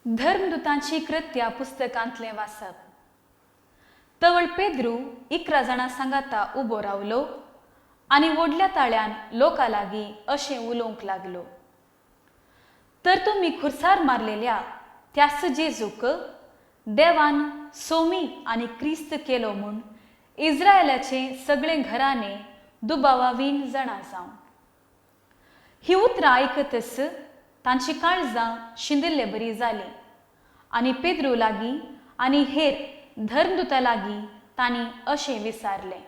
धर्मदूतांची कृत्या पुस्तकांतले वाचप. तवळ पेद्रू 11 जाणां सांगाता उबो रावलो आनी व्हडल्या ताळ्यान लोकां लागीं अशें उलोवंक लागलो. तर तुमी खुर्सार मारलेल्या त्यास जेजूक देवान सोमी आनी क्रिस्त केलो म्हूण इस्रायेलाचे सगळे घराणे दुबावावीन जाणा जावं. ही उतरां आयकतच तांची काळजां शिंदिल्ले बरी जाली आनी पेद्रू लागीं आनी हेर धर्मदूता लागीं तांणी अशें विचारलें,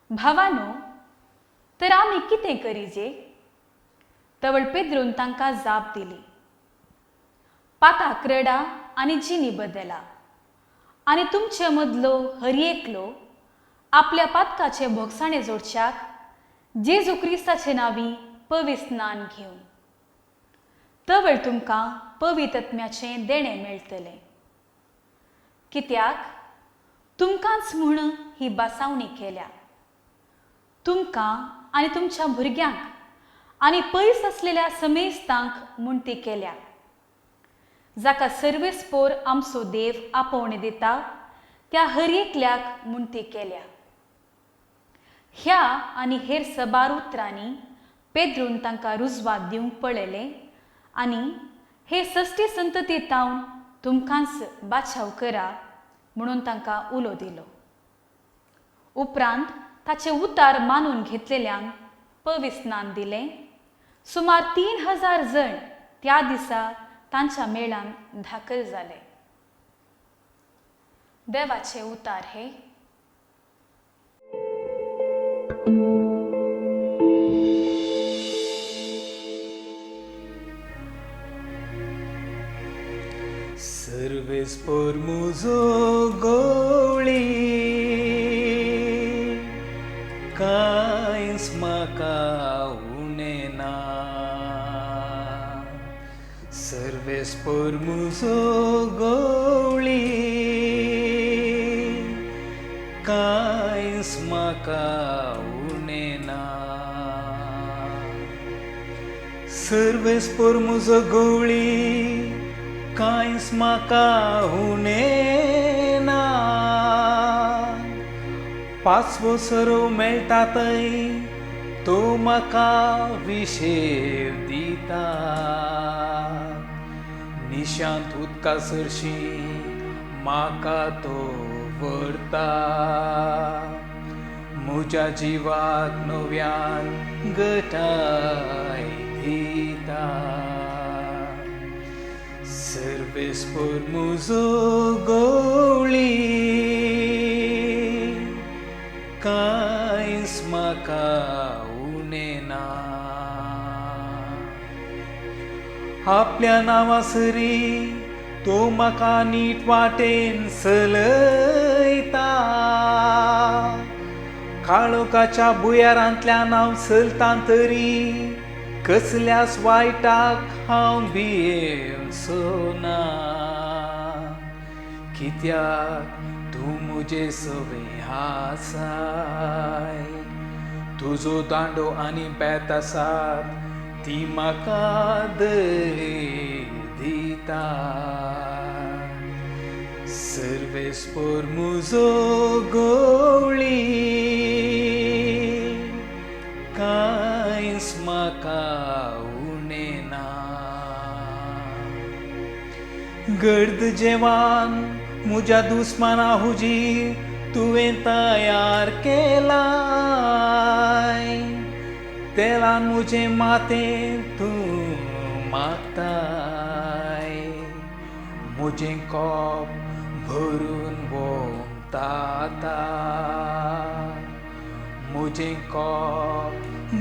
भावानो, तर आमी कितें करीजे? तवळ पेद्रून तांकां जाप दिली, पाताक रडा आनी जिनी बदला आनी तुमचे मदलो हर एकलो आपल्या पातकाचे भोगसाणे जोडच्याक जेजू क्रिस्ताचे नांवी पविस्नान घेवन. तवळ तुमकां पवित्र आत्म्याचें देणें मेळटलें. कित्याक तुमकांच म्हूण ही बासावणी केल्या, तुमकां आनी तुमच्या भुरग्यांक आनी पयस आसलेल्या समेस्तांक म्हूण ती केल्या, जाका सर्वेस्पोर आमचो देव आपोवणें दिता त्या हर एकल्याक म्हूण ती केल्या. ह्या आनी हेर सबार उतरांनी पेद्रून तांकां रुजवात दिवंक पळयलें आनी हे सश्टी संतती तावन तुमकांच बाचाव करा म्हणून तांकां उलो दिलो. उपरांत ताचे उतार मानून घेतलेल्यांक पविस्नान दिलें. सुमार 3000 जण त्या दिसा तांच्या मेळान दाखल जाले. देवाचे उतार हे. Servespor muzo gowli kains maka unena. Servespor muzo gowli kains maka unena. Servespor muzo gowli कांयच म्हाका हुनेना. पांचवो सरो मेळटा थंय तो म्हाका विशेव दिता. निशांत उदका सरशी म्हाका तो व्हरता. म्हज्या जिवाक नव्यान घटाय दिता. Servespor muzo gowli kains maka unena. आपल्या नांवासरी तो म्हाका नीट वाटेन चलयता. काळोखाच्या बुयारांतल्यान हांव चलतां तरी कसल्याच वायटाक हांव भियेवचोना. कित्याक तूं म्हजे सवे आसाय. तुजो दांडो आनी बेत आसात ती म्हाका धैर्य दिता. सर्वेस्पोर मुजो गवळी कांयच म्हाका उणेना. गर्द जेवण म्हज्या दुस्माना हुजीर तुवें तयार केलाय. तेलान म्हजें मातें तूं मागताय. म्हजें कोप भरून वोंगता. म्हजें कोप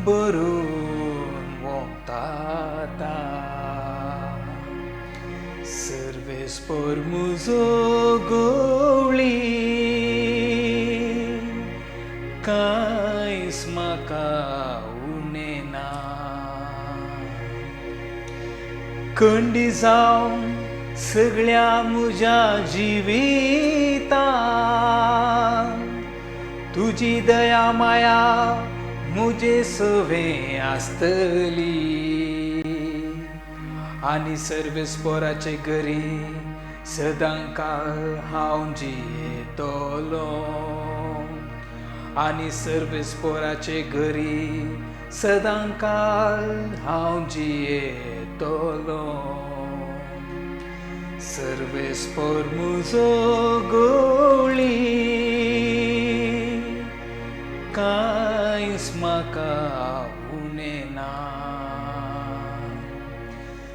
भरून वोंगता. सर्वेस्पोर मुजो गवळी कांयच म्हाका उणेना. खंडी जावं सगळ्या म्हज्या जिवितांत तुझी दया माया मुझे सवे आस्तली आणि सर्वेस्पराचे घरी सदांकाळ हांव जियेतलो आणि सर्वेस्पराचे घरी सदांकाळ हांव जियेतलो सर्वेस्पर मुजो गवळी कांयच म्हाका उणें ना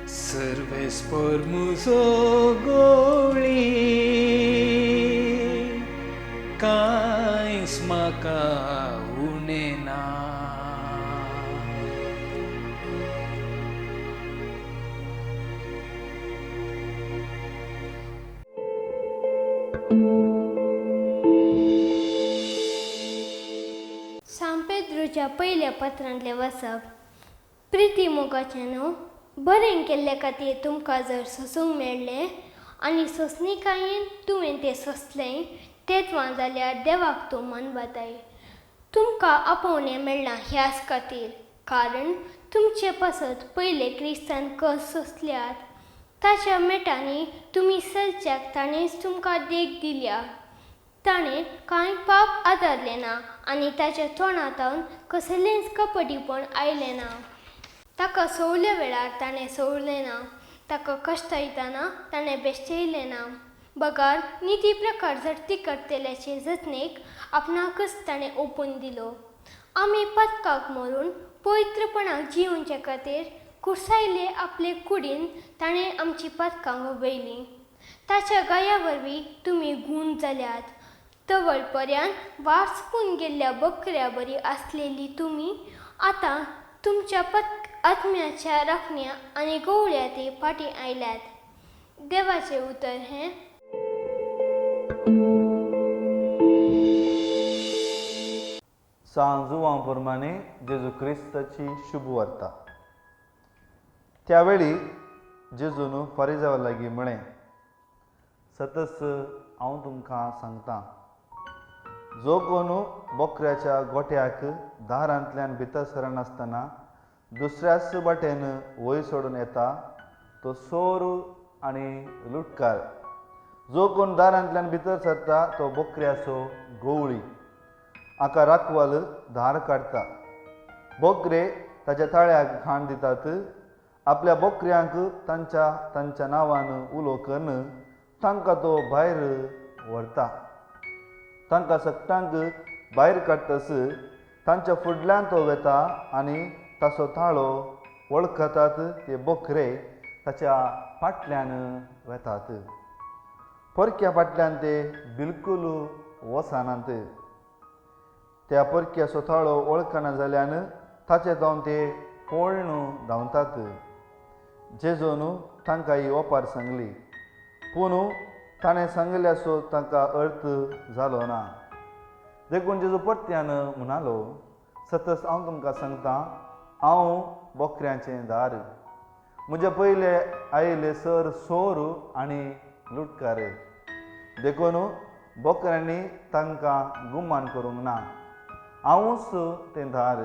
सर्वेस्पर मुजो गवळी कांयच म्हाका उणें ना सांत पेद्रूच्या पयल्या पत्रांतलें वचप प्रिती मोगाचें बरें केल्ले खातीर तुमकां जर सोसूंक मेळ्ळें आनी सोंसणिकायेन तुवें तें सोंसलें तेंच जाल्यार देवाक तूं मानवताय तुमकां आपोवणें मेळ्ळां ह्याच खातीर कारण तुमचे पासत पयले क्रिस्तान कस सोंसल्यात ताच्या मेटांनी तुमी चलच्याक ताणेंच तुमकां देख दिल्या ताणें कांय पाप आदारलें ना आनी ताच्या तोंडांतल्यान कसलेंच कपटीपण आयलें ना ताका सवल्या वेळार ताणें सवरलें ना ताका कश्ट येताना ताणें बेश्टयलें ना बगार निती प्रकार झडती करतल्याचे जतनेक आपणाकच ताणें ओपून दिलो आमी पथकाक मरून पवित्रपणाक जिवचे खातीर कुर्सायले आपले कुडीन ताणें आमची पथकां वयलीं ताच्या गाया वरवीं तुमी गूण जाल्यात तवळपर्यंत वाचपून गेल्ल्या बकऱ्या बरी आसलेली तुमी आतां तुमच्या आत्म्याच्या राखण्या आनी गवळ्या फाटी आयल्यात देवाचें उतर हें सांजुवां प्रमाणे जेजू क्रिस्ताची शुभ वार्ता त्यावेळी जेजून फारिजांवा लागीं म्हळें सतस हांव तुमकां सांगतां जो कोण बकऱ्याच्या गोठ्याक दारांतल्यान भितर सरनासतना दुसऱ्याच वाटेन वयर सोडून येता तो चोर आनी लुटकार जो कोण दारांतल्यान भितर सरता तो बकऱ्याचो गवळी हाका राखवाल धार काडटा बकरे ताच्या ताळ्याक घाण दितात आपल्या बकऱ्यांक तांच्या नांवान उलो करून तांकां तो भायर व्हरता तांकां सकटांक भायर काडटस तांच्या फुडल्यान तो वेता आनी ताचो ताळो वळखतात ते बकरे ताच्या फाटल्यान वेतात परक्या फाटल्यान ते बिलकूल वचनात त्या परक्याचो ताळो वळखना जाल्यान ताचे धांवन ते पळून धांवतात जेजून तांकां ही ओपार सांगली पूण ताणें सांगल्याचो तांकां अर्थ जालो ना देखून जेजू परत्यान म्हणालो सतस हांव तुमकां सांगतां हांव बकऱ्यांचें दार म्हजे पयले आयिल्ले सर चोर आनी लुटकार देखून बकऱ्यांनी तांकां गुमान करूंक ना हांवूच तें दार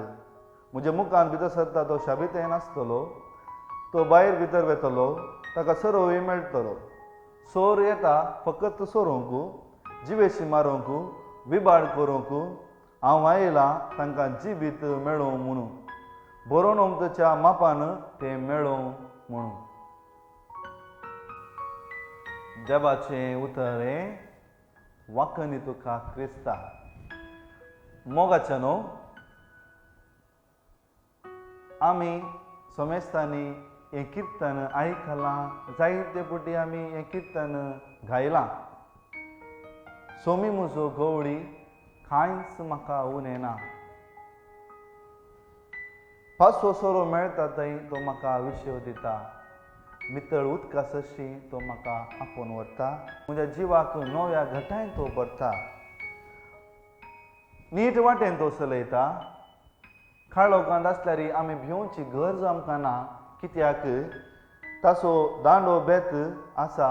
म्हज्या मुखान भितर सरता तो शाबीत नासतलो तो भायर भितर वेतलो ताका सरवय मेळटलो चोर येता फकत चोरूंक जिवेशी मारूंक विबाड करूंक हांव आयलां तांकां जिवीत मेळोवं म्हणून बरोवन उमतेच्या मापान तें मेळोवं म्हणून देवाचें उतर हें वाकनी तुका क्रिस्ता मोगाचें न्हू आमी सोमेस्तांनी हें किर्तन आयकलां जायते फावटी आमी हें किर्तन गायलां सोमी म्हजो गवळी कांयच म्हाका उणें ना पांचवो सोरो मेळटा थंय तो म्हाका विशय दिता नितळ उदका सशी तो म्हाका आपोवन व्हरता म्हज्या जिवाक नव्या घटांत तो भरता नीट वाटेन तो चलयता काळोखांत आसल्यार आमी भिवची गरज आमकां ना कित्याक ताचो दांडो बेत आसा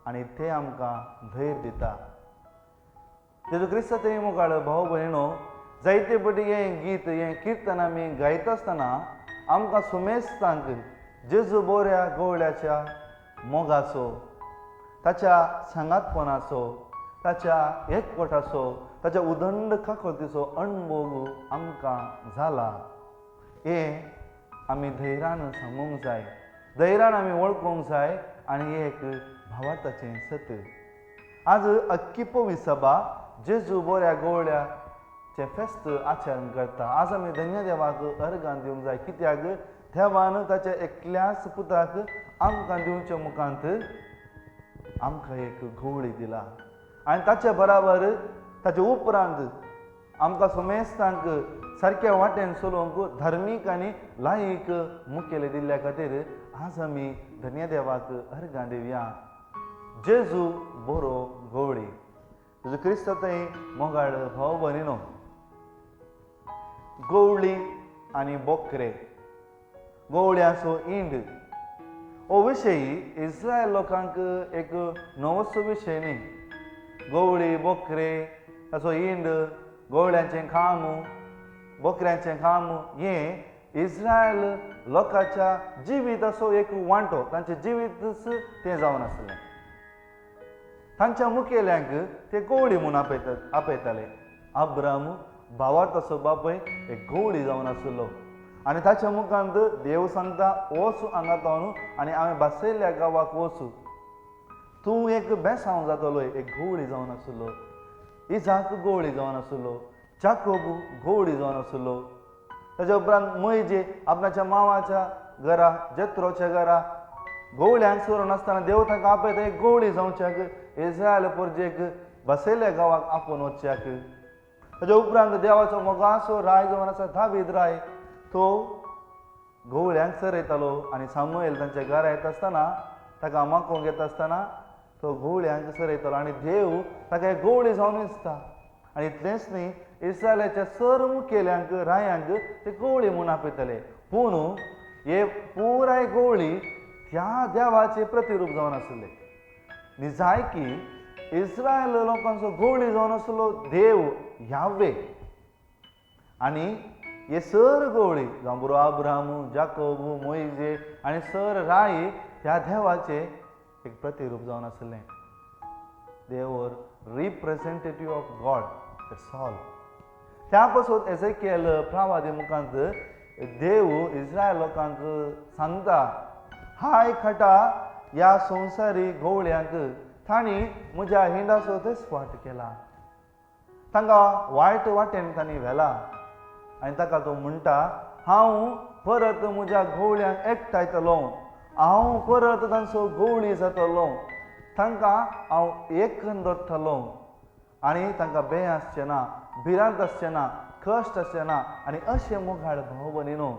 आनी तें आमकां धैर्य दिता जेजू क्रिस्त थंय मुखार भाव भयणो जायते पटी हें गीत हें किर्तन आमी गायता आसतना आमकां सुमेस्तांक जेजू बोऱ्या गवळ्याच्या मोगाचो ताच्या सांगातपणाचो ताच्या एकवटाचो ताच्या उदंड काकोतीचो अणभव आमकां जाला हें आमी धैर्यान सांगूंक जाय धैर्यान आमी वळखूंक जाय आनी हें एक भावार्थाचें सत्य आज अख्खी सभा जेजू बोऱ्या गवळ्याचें फेस्त आचरण करता आज आमी धन्य देवाक अर्गां दिवंक जाय कित्याक देवान ताच्या एकल्याच पुताक आमकां दिवचे मुखांत आमकां एक गवळी दिला आनी ताचे बराबर ताचे उपरांत आमकां सुमेस्तांक सारक्या वाटेन चलोवंक धार्मीक आनी लायीक मुखेल दिल्ल्या खातीर आज आमी धन्य देवाक अर्गां दिवया जेजू बरो गवळी जेजू क्रिस्त थंय मोगाळ भाव भयणीनो गवळी आनी बोकरे गवळ्याचो इंड हो विशय इस्रायल लोकांक एक नवोचो विशय न्ही गवळी बोकरे ताचो इंड गवळ्यांचें खाम बोकऱ्यांचें खाम हें इस्रायल लोकांच्या जिविताचो एक वांटो तांचें जिवीतच तें जावन आसलें तांच्या मुखेल्यांक ते गवळी म्हूण आपयताले अब्राम भावार्थाचो बापूय एक गवळी जावन आसलो आनी ताच्या मुखांत देव सांगता वचू हांगा ताणू आनी हांवें बसयल्ल्या गांवाक वचू तूं एक बेसांव जातलो एक गवळी जावन आसलो इजाक गवळी जावन आसलो जाकोब गवळी जावन आसलो ताच्या उपरांत मैजे आपणाच्या मांवाच्या घरा जेत्रोच्या घरा गवळ्यांक सोरोन आसतना देव तांकां आपयता एक गवळी जावच्याक इस्रायल परजेक बसयल्ल्या गांवाक आपोवन वचच्याक ताच्या उपरांत देवाचो मोगाचो राय जावन आसा दावीद राय तो गवळ्यांक सरयतालो आनी सामुएल तांच्या घरा येता आसतना ताका माकोवंक येता आसतना तो गवळ्यांक सरयतालो आनी देव ताका एक गवळी जावन दिसता आनी इतलेंच न्ही इस्रायलाच्या सर्व मुखेल्यांक रायांक ते गवळी म्हूण आपयताले पूण हे पुराय गवळी त्या देवाचें प्रतिरूप जावन आसले न्ही जाय की इस्रायल लोकांचो गवळी जावन आसलो देव यावे आनी हे सर गवळी जावं बरो अब्राहम जाकोब मोइजे आनी सर राय ह्या देवाचें एक प्रतिरूप जावन आसलें देव representative of God that's all त्या पासून एझेकिएल प्रवादी मुखांत देव इस्रायल लोकांक सांगता हाय खटा ह्या संवसारी गवळ्यांक तांणी म्हज्या हिंडाचो तेसपाट केला तांकां वायट वाटेन तांणी व्हेला आनी ताका तो म्हणटा हांव परत म्हज्या गवळ्यांक एकठांयतलो हांव परत तांचो गवळी जातलो तांकां हांव एकन धरतलो आनी तांकां भंय आसचें ना भिरांत आसचें ना कश्ट आसचें ना आनी अशें मोगाळ भाव भयणीनो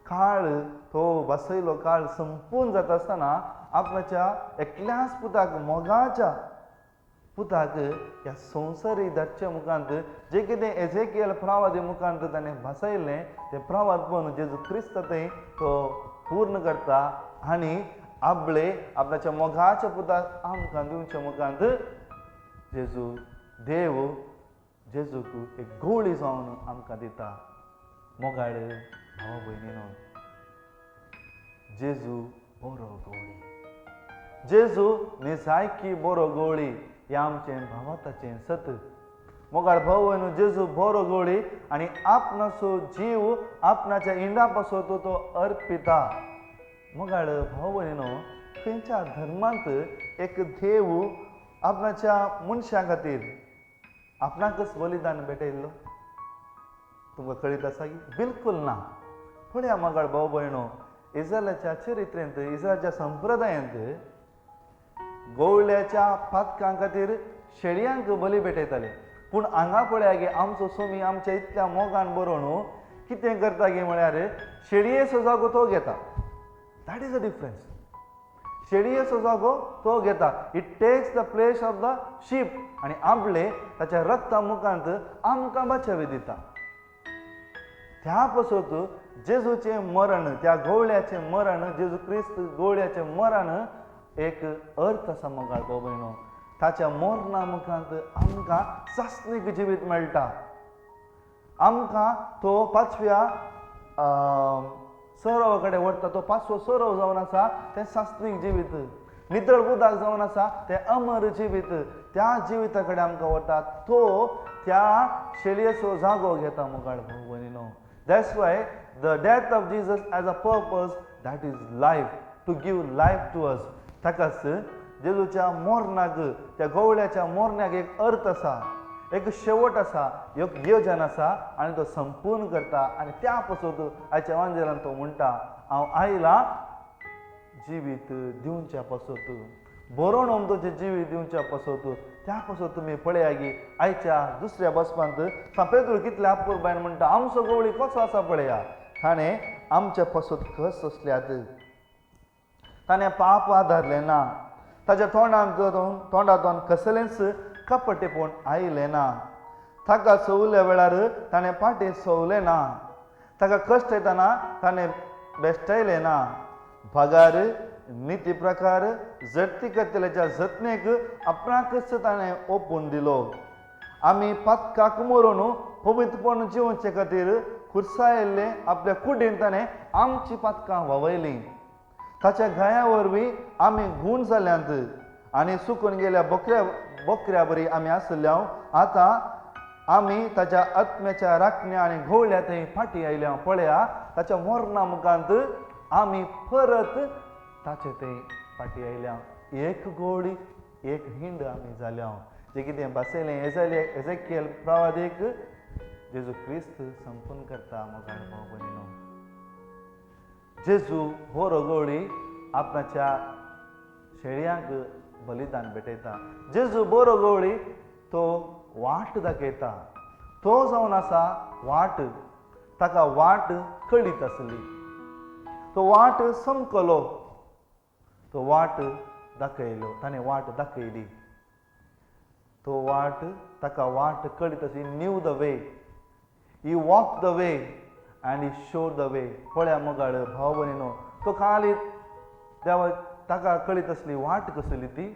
काळ तो बसयलो काळ संपून जाता आसतना आपणाच्या एकल्याच पुताक मोगाच्या पुताक ह्या संवसारी धाडच्या मुखांत जें कितें एझेकिएल प्रवादी मुखांत ताणें बसयल्लें तें प्रवादपण जेजू क्रिस्त थंय तो पूर्ण करता आनी आपणाच्या मोगाच्या पुताक आमकां दिवच्या मुखांत जेजू देव जेजूक एक गवळी जावन आमकां दिता मोगाळ भाव भयणीनो जेजू बरो गवळी जेजू निसायकी बरो गवळी हें आमचें भावार्थाचें सत मोगाळ भाव भयणो जेजू बरो गवळी आनी आपणाचो जीव आपणाच्या इंडा पासो तो अर्पिता मोगाळ भाव भयणीनो खंयच्या धर्मांत एक देव आपणाच्या मनशां खातीर आपणाकच बलिदान भेटयल्लो तुमकां कळीत आसा की बिलकुल ना पळया मोगाळ भाव भयणो इस्रायलाच्या चरित्रेंत इस्रायलाच्या संप्रदायांत गवळ्याच्या पातकां खातीर शेळयांक बली भेटयताले पूण हांगा पळया गे आमचो सोमी आमच्या इतल्या मोगान बरो न्हू कितें करता गे म्हळ्यार शेळयेचो जागो तो घेता दॅट इज अ डिफरन्स शेळयेचो जागो तो घेता it takes the place of the sheep आनी आपले ताच्या रक्ता मुखांत आमकां बचावी दिता त्या पासून जेजूचें मरण त्या गवळ्याचें मरण जेजू क्रिस्त गवळ्याचें मरण एक अर्थ आसा मोगाळ भाव भयणो ताच्या मोरणा मुखांत आमकां सासणीक जिवीत मेळटा. आमकां तो 5व्या सरोवा कडेन व्हरता. तो 5वो सरोव जावन आसा तें सासणीक जिवीत. नितळ उदक जावन आसा तें अमर जिवीत. त्या जिविता कडेन आमकां व्हरता. तो त्या शेळयेचो जागो घेता मुखार भाव भयणीनो. That's why the death of Jesus as a purpose that is life, to give life to us. ताकाच जेजूच्या मोरणाक, त्या गवळ्याच्या मोरण्याक एक अर्थ आसा, एक शेवट आसा, एक येवजन आसा आनी तो संपूर्ण करता. आनी त्या पासून आयच्या वांजेलान तो म्हणटा, हांव आयला जिवीत दिवच्या पासून, बरोवन अमदोचें जिवीत दिवच्या पासून. त्या पासून तुमी पळया की आयच्या दुसऱ्या बसपांत सा पेद्रू कितले आपुरबायन म्हणटा, आमचो गवळी कसो आसा पळया. ताणें आमच्या पासून कस असल्यात. ताणें पाप आदारलें ना. ताच्या तोंडांतून कसलेंच कपटेपण आयलें ना. ताका सवल्या वेळार ताणें पाटी सवलें ना. ताका कश्ट येताना ताणें बेश्टायलें ना. भागार नीती प्रकार जडती करतल्याच्या जतनेक आपणाकच ताणें ओपून दिलो. आमी पातकाक मरून पवित्रपण जिवचे खातीर खुर्सायल्ले आपल्या कुडीन ताणें आमची पातकां व्हांवयलीं. ताच्या गाया वरवीं आमी गूण जाल्यांत आनी सुकून गेल्या बोकऱ्या बरी आमी आसल्या. आतां आमी ताच्या आत्म्याच्या राखण्या आनी घोवळ्या थंय फाटी आयल्या. पळया, ताच्या मोरणा मुखांत आमी परत ताचे थंय फाटी आयल्या. एक गवळी, एक हिंड आमी जाल्या. जे कितें बसयलें एजेकिएल प्रवादीक जेजू क्रिस्त संपूर्ण करता मोगाळ भाव भयणीनो. जेजू बरो गवळी आपणाच्या शेळयांक बलिदान भेटयता. जेजू बरो गवळी तो वाट दाखयता. तो जावन आसा वाट. ताका वाट कळीत आसली. तो वाट समकलो. तो वाट दाखयलो. ताणें वाट दाखयली. तो वाट, ताका वाट कळीत आसली. New the way. He walk the way and he show the way. पळया मोगाळ भाव भयणीनो, तो खाली देवा ताका कळीत असली वाट कसली ती.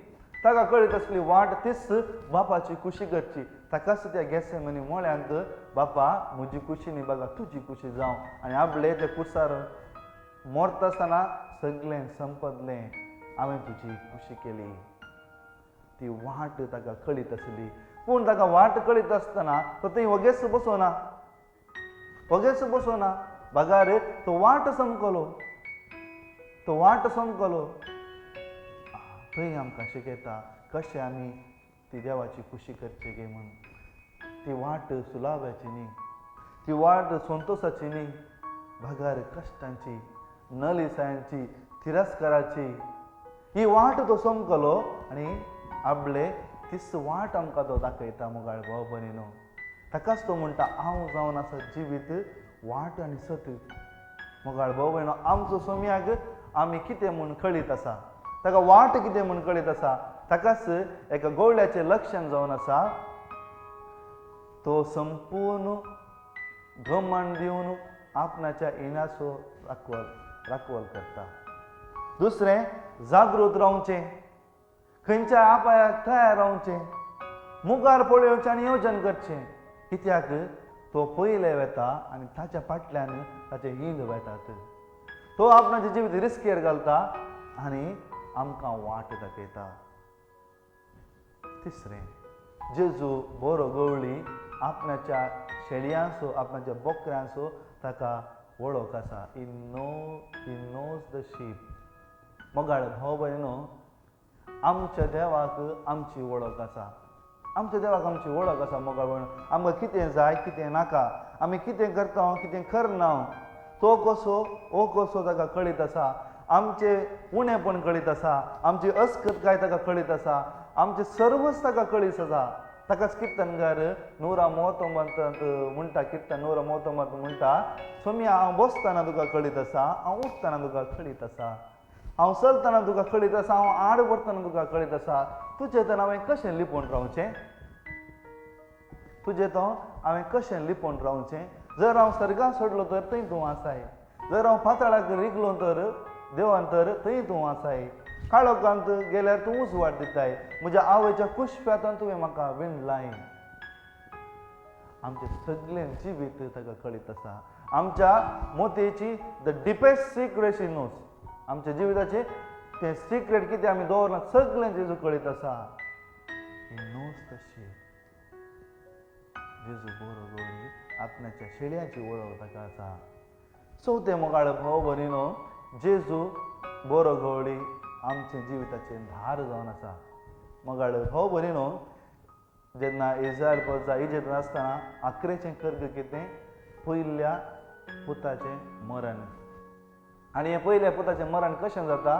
ताका कळीत असली वाट तीच बापाची खुशी करची. ताकाच त्या गेसेमनी मोळ्यांत बापा म्हजी खुशी न्ही बघा तुजी खुशी जावं. आनी आपले त्या कुसार मोरता आसतना सगळें संपदलें, हांवें तुजी खुशी केली. ती वाट ताका कळीत आसली. पूण ताका वाट कळीत आसतना तो थंय वगेच बसोना. वगेच बसोना. बगार तो वाट समकलो. तो वाट समकलो. थंय आमकां शिकयता कशें आमी ती देवाची खुशी करची गे म्हूण. ती वाट सुलाव्याची न्ही. ती वाट संतोशाची न्ही. भगार कश्टांची, नलिसायांची, तिरस्काराची. ही वाट तो समकलो आनी आपले तीच वाट आमकां तो दाखयता मोगाळ भाव भयणीनो. ताकाच तो म्हणटा हांव जावन आसा जिवीत, वाट आनी सत. मोगाळ भाव भयणो, आमचो सोम्याक आमी कितें म्हूण कळीत आसा, ताका वाट कितें म्हूण कळीत आसा. ताकाच एका गवळ्याचें लक्षण जावन आसा. तो संपूर्ण घमंड दिवन आपणाच्या इनाचो राखवल करता. दुसरें, जागृत रावचें. खंयच्या आपायाक तयार रावचें. मुखार पळोवचें आनी येवजन करचें. कित्याक तो पयले वेता आनी ताच्या फाटल्यान ताचे हिंद वेतात. तो आपणाचें जिवीत रिस्केर घालता आनी आमकां वाट दाखयता. तिसरें, जेजू बरो गवळी आपणाच्या शेळयांचो, आपणाच्या बोकऱ्यांचो ताका वळख आसा. He knows the sheep. मोगाळ भाव भयणो, आमच्या देवाक आमची वळख आसा. आमच्या देवाक आमची वळख आसा. मोगाळ भयणो, आमकां कितें जाय कितें नाका, आमी कितें करता कितें करना, तो कसो हो कसो ताका कळीत आसा. आमचे उणेपण कळीत आसा. आमची अस्खतकाय ताका कळीत आसा. आमचे सर्वच ताका कळीत आसा. ताकाच किर्तनकार 139 म्हणटा, किर्तन 139 म्हणटा, सोम्या हांव बसतना तुका कळीत आसा, हांव उठतना तुका कळीत आसा, हांव चलतना तुका कळीत आसा, हांव आड व्हरतना तुका कळीत आसा. तुजें तर हांवें कशें लिपोवन रावचें. तुजें तो हांवें कशें लिपोवन रावचें. जर हांव सर्गाक सोडलो तर थंय तूं आसाय. जर हांव पाताळाक रिगलो तर देवान तर थंय तूं आसाय. काळोखांत गेल्यार तूं उजवाड दिताय, म्हज्या आवयच्या कुशप्यातून तुवें म्हाका विणलाय. आमचे सगळे जिवीत ताका कळीत आसा. आमच्या मोतेची the deepest secret she knows. आमच्या जिविताचे ते सिक्रेट कितें आमी दवरला सगळें जेजू कळीत आसा. ही नोस तशी जेजू बरो गवळी आपणाच्या शेळयांची वळख ताका आसा. चवथे मोगाळ भाव भरिनो, जेजू बरो गवळी आमचे जिविताचे धार जावन आसा. मोगाळ भाव भरिनो, जेन्ना इस्रायल प्रजा इजिप्तांत आसतना 11चें कर्ग कितें, पयल्या पुताचें मरण. आनी हे पयल्या पुताचें मरण कशें जाता,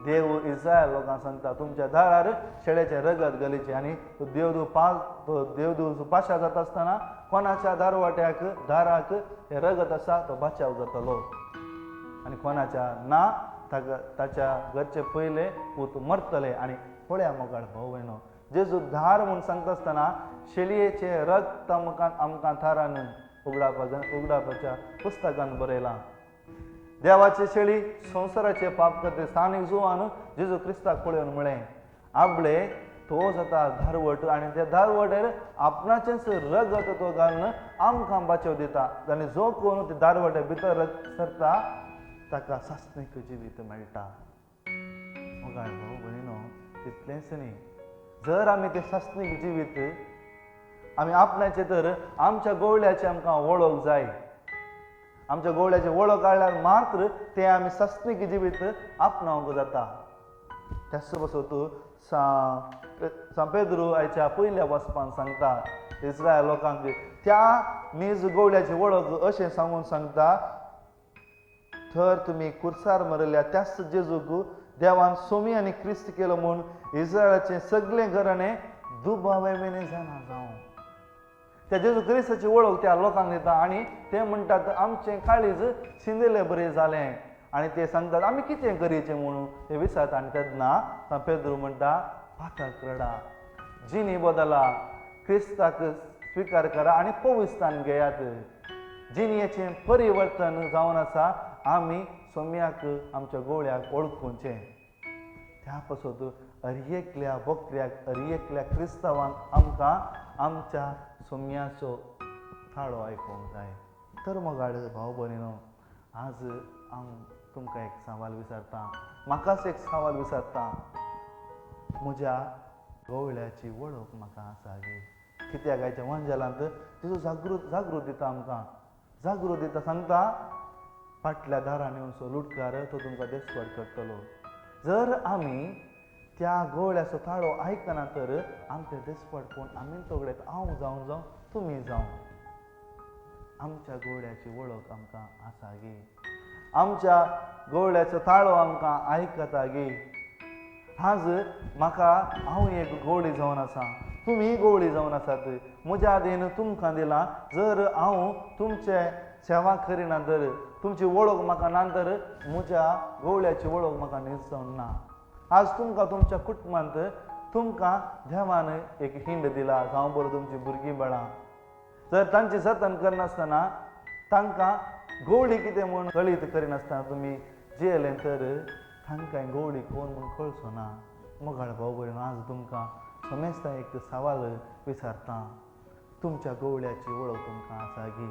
देव इस्रायल लोकांक सांगता तुमच्या दारार शेळ्याचें रगत घालीचें. आनी तो देवदूत पाशा जाता आसतना कोणाच्या दाराक हें रगत आसा तो बचाव जातलो. आनी कोणाच्या ना ताच्या घरचे पयले पूत मरतले. आनी पळया मोगाळ भाव भयणो, जेजू धार म्हूण सांगता आसतना शेळयेचें रगत आमकां थारान उगडापाच्या पुस्तकांत बरयलां. देवाची शेळी संवसाराचे पाप करते स्थानीक जुवान जेजू क्रिस्ताक पळोवन म्हळें, आपले तो जाता धारवट आनी त्या धारवटेर आपणाचेंच रगत तो घालून आमकां बचाव दिता. आनी जो कोण ते धारवटे भितर सरता ताका सासणीक जिवीत मेळटा. मोगाळ भाव भयणो, तितलेंच न्ही, जर आमी ते सासणीक जिवीत आमी आपणाचे तर आमच्या गवळ्याची आमकां वळख जाय. आमच्या गवळ्याची वळख काडल्यार मात्र ते आमी सासणीक जिवीत आपणावंक जाता. त्याच पासून तूं सा पेद्रू आयच्या पयल्या वचपान सांगता इस्रायल लोकांक त्या मीज गवळ्याची वळख अशें सांगून सांगता, थर तुमी कुर्सार मरल्या त्याच जेजूक देवान सोमी आनी क्रिस्त केलो म्हूण इस्रायलाचे सगळे घराणे दुबावेमेने जाणा जावं. त्या जेजू क्रिस्ताची वळख त्या लोकांक दिता आनी ते म्हणटात आमचें काळीज शिंदिल्लें बरें जालें. आनी ते सांगतात आमी कितें करीचें म्हणून ते विचारता. आनी तेन्ना पेद्रू म्हणटा, पातक रडा, जिणी बदला, क्रिस्ताक स्विकार करा आनी पवित्रान घेयात. जिणयेचें परिवर्तन जावन आसा. आमी सोम्याक आमच्या गवळ्याक ओळखुचें. त्या पासून अरियेकल्या बकऱ्याक अरियेकल्या क्रिस्तावांक आमकां आमच्या सोम्याचो थाळो आयकोंक जाय. तर मोगाळ भाव भयणो, आज हांव तुमकां एक सवाल विचारता, म्हाकाच एक सवाल विचारता, म्हज्या गवळ्याची वळख म्हाका आसा गे? कित्याक आयच्या वंजलांत तिजो जागृत दिता, आमकां जागृत दिता, सांगता फाटल्या दारान येवचो लुटकार तो तुमकां देसवड करतलो. जर आमी त्या गवळ्याचो थाळो आयकना तर आमचे देसवड कोण आमी तगडेत, हांव जावं तुमी जावं. आमच्या गवळ्याची वळख आमकां आसा गे? आमच्या गवळ्याचो थाळो आमकां आयकता गे? आज म्हाका हांव एक गवळी जावन आसा, तुमी गवळी जावन आसात. म्हज्या देन तुमकां दिलां. जर हांव तुमचे सेवा करिना तर तुमची वळख म्हाका ना तर म्हज्या गवळ्याची वळख म्हाका निसवून ना. आज तुमकां तुमच्या कुटुंबांत तुमकां देवान एक हिंड दिला, जावं बरो तुमची भुरगीं बाळां. जर तांची जतन करनासतना तांकां गवळी कितें म्हूण कळीत करिनासतना तुमी जियेलें तर तांकां गवळी कोण म्हूण कळचो ना. मोगाळ भाव भयणो, आज तुमकां समेस्ता एक सवाल विचारता, तुमच्या गवळ्याची वळख तुमकां आसा गे?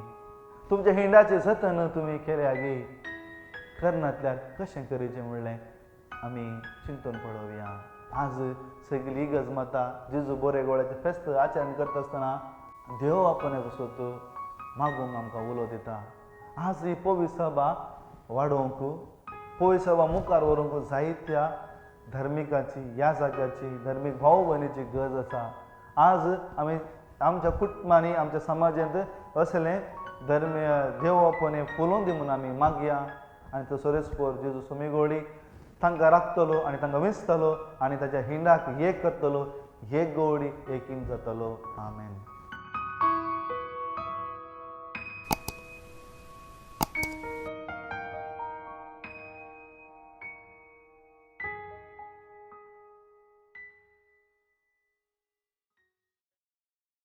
तुमच्या हिंडाचें जतन तुमी केल्या गे? करनातल्यार कशें करीचें म्हणलें आमी चिंतून पळोवया. आज सगळी गजमता जेजू बरे गवळ्याचें फेस्त आचरण करता आसतना देव आपणे पासून मागूंक आमकां उलो दिता. आज ही पवित्र सभा वाडोवंक, पवित्र सभा मुखार व्हरूंक जायत्या धर्मिकाची, याजकाची, धर्मीक भाव भयणीची गरज आसा. आज आमी आमच्या कुटुंबांनी, आमच्या समाजांत असलें देव आपणे फुलोवन दी म्हणून आमी मागया. आनी तो सोरेस्पोर जेजू सोमी गवळी तांकां राखतलो आनी तांकां विंचतलो आनी ताच्या हिंडाक एक करतलो. एक गवळी एकीन जातलो. आमेन.